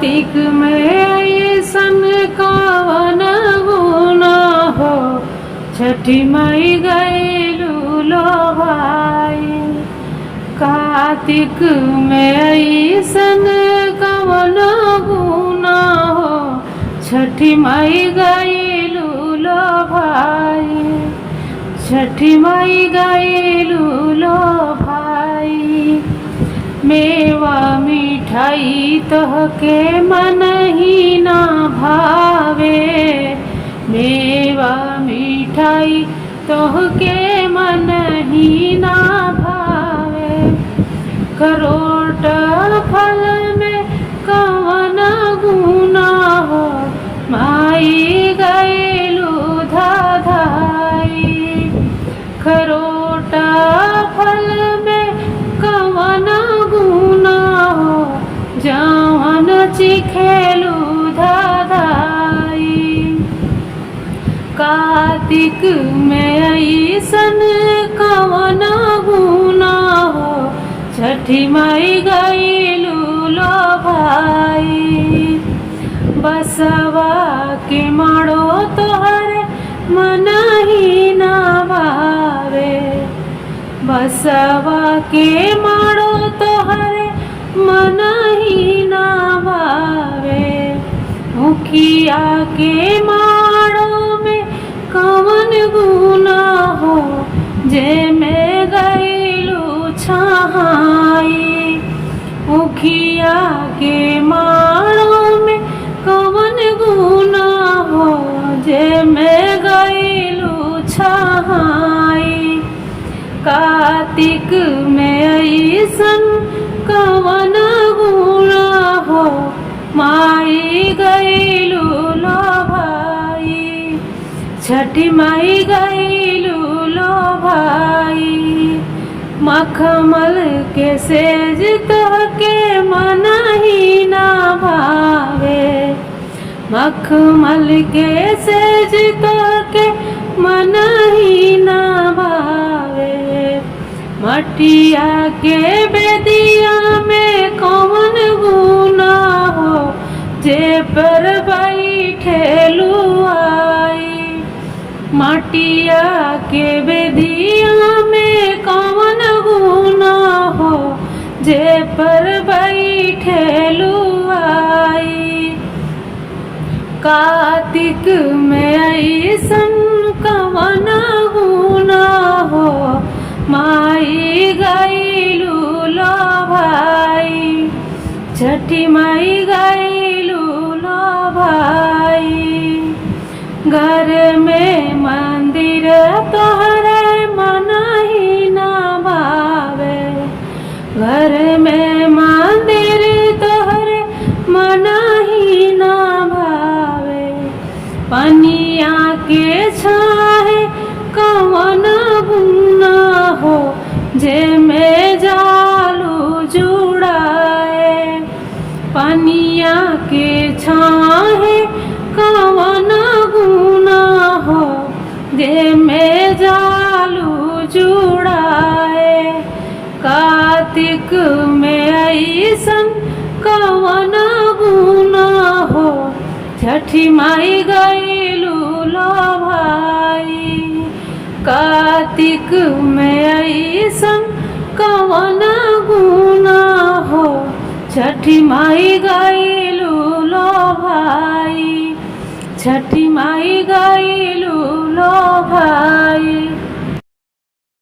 कार्तिक में ऐसन कवन गुना हो, छठी माई गईलू लो भाई। कार्तिक में ऐसन कवन गुना हो, छठी माई गईलू लो भाई। छठी माई गईलू लो भाई। मेवा मिठाई तोहके मन ही ना भावे, मेवा मिठाई तोहके मन ही ना भावे। करोट फल में कवन गुना हो, माई गईलू धाधाई। करोट फल में कवन गुना हो, जवन चिखेलू धाधाई। कार्तिक में ऐसन कवन गुना हो, छठी माई गईलू लो भाई। बसवा के माड़ो तोहरे मन ही ना भावे, बसवा के माड़ो तोहरे मन ही ना भावे। मुखिया के माड़ो में कवन गुना हो, जे में गईलू छहाई। मुखिया के माड़ो में कवन गुना हो, जे में गईलू छहाई। कार्तिक में ऐसन कवन गुना हो, माई गईलू लो भाई। छठी माई गईलू लो भाई। मखमल के सेज तोहके मन ही ना भावे, मखमल के सेज तोहके मन ही ना भावे। मटिया के बेदिया में कौन गुना हो, जे पर बैठेलू आई। मटिया के बेदिया में कौन गुना हो, जे पर बैठेलू आई। कार्तिक में ऐसन कवन गुना हो, माई गईलू लो भाई। छठी माई गईलू लो भाई। घर में मंदिर तोहरे मन ही ना भावे, घर में मंदिर तोहरे मन ही ना भावे। पनिया के छाहे कवन गुना हो, जे में जालू जुड़ाए। पनिया के छाहे कवन गुना हो, जे में जालू जुड़ाए। कार्तिक में ऐसन कवन गुना हो, छठी माई गईलू लो भाई। कार्तिक में ऐसन कवन गुना हो, छठी माई गईलू लो भाई। छठी माई गईलू लो